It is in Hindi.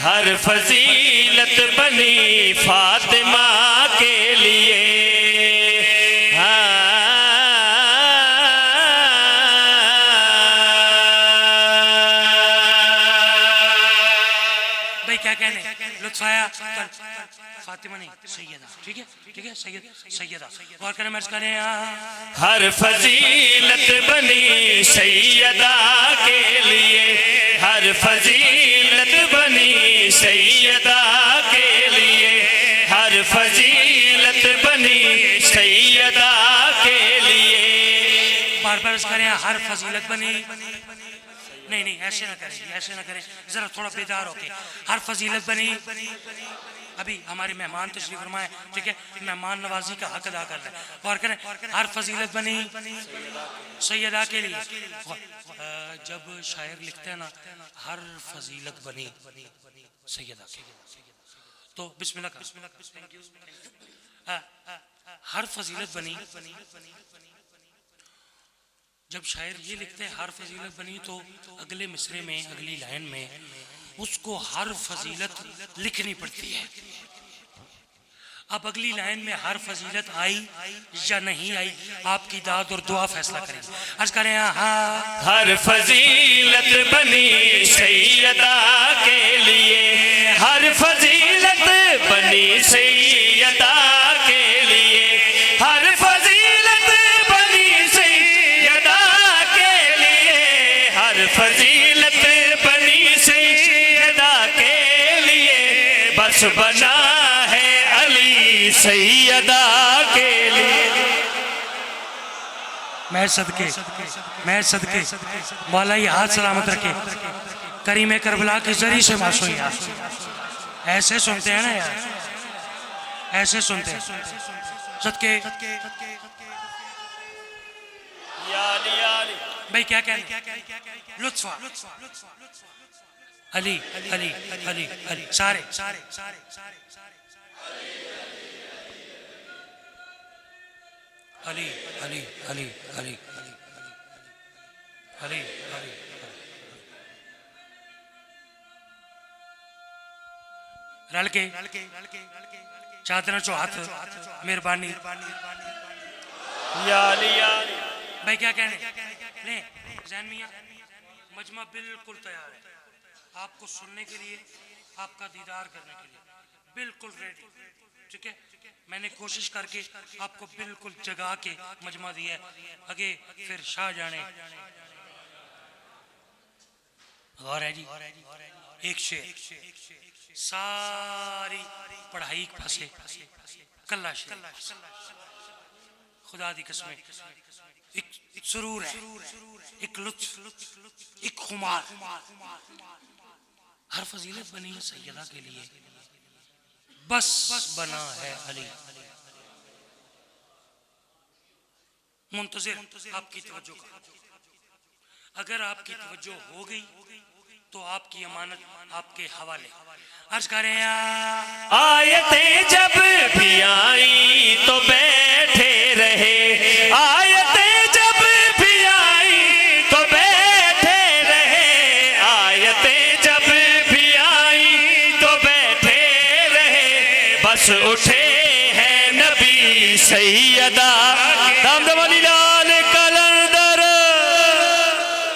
हर फजीलत बनी फातिमा के लिए। भाई क्या कहने लुत्फ आया? फातिमा नहीं सैयदा, ठीक है ठीक है, सैयदा और करें मर्ज करें। हर फजीलत बनी सैयदा के लिए, हर फजीलत बनी सैयदा के लिए, हर फजीलत बनी सैयदा के लिए। बार बार करें हर फजीलत बनी। नहीं नहीं ऐसे ना करें, ऐसे ना करें, जरा थोड़ा बेदार होके। हर फजीलत बनी। अभी हमारे मेहमान तशरीफ फरमाए, ठीक है, मेहमान नवाजी का हक अदा कर रहे हैं। और करें हर फजीलत बनी सैयदा के लिए। जब शायर लिखते हैं ना हर फजीलत बनी सैयदा के लिए, तो बिस्मिल्लाह का हर फजीलत बनी। जब शायर ये लिखते हैं हर फजीलत बनी, तो अगले मिसरे में, अगली लाइन में उसको हर फजीलत लिखनी पड़ती है। अब अगली लाइन में हर फजीलत आई या नहीं आई, आपकी दाद और दुआ फैसला करेगी। अर्ज करें हर फजीलत बनी सैयदा के लिए, हर फजीलत बनी सैयदा के लिए, हर फजीलत बनी सैयदा के लिए, हर फजीलत बनी सैयदा के लिए। बस बना है अली सैयदा के लिए। मैं सदके मौला ये हाथ सलामत रखे, करीम करबला के जरिए से मासूम यार। ऐसे सुनते हैं ना यार, ऐसे सुनते हैं। सदके भाई क्या कहने लुत्फा अली अली अली अली सारे अली अली अली अली अली अली। रल के चादर चो हाथ मेहरबानी। भाई क्या कहने नहीं जैन मियां, मजमा बिल्कुल तैयार है आपको सुनने के लिए, आपका दीदार करने के लिए, बिल्कुल रेडी, ठीक है। मैंने कोशिश करके आपको बिल्कुल जगा के मजमा दिया है। आगे फिर शाह जाने। गौर है जी, एक शेर सारी पढ़ाई फंसे कल्ला शेर, खुदा दी कसम, एक सुरूर है, एक लुत्फ, एक खुमार। हर फजीलत बनी है सैयदा के लिए, बस बना है अली। मुंतजिर आपकी तवज्जो का। अगर आपकी तवज्जो हो गई तो आपकी अमानत आपके हवाले। अर्ज करें आयतें जब भी आई तो बैठे रहे, आयतें जब भी आई तो बैठे रहे, आयतें जब भी आई तो बैठे रहे। बस उठे हैं नबी सैयद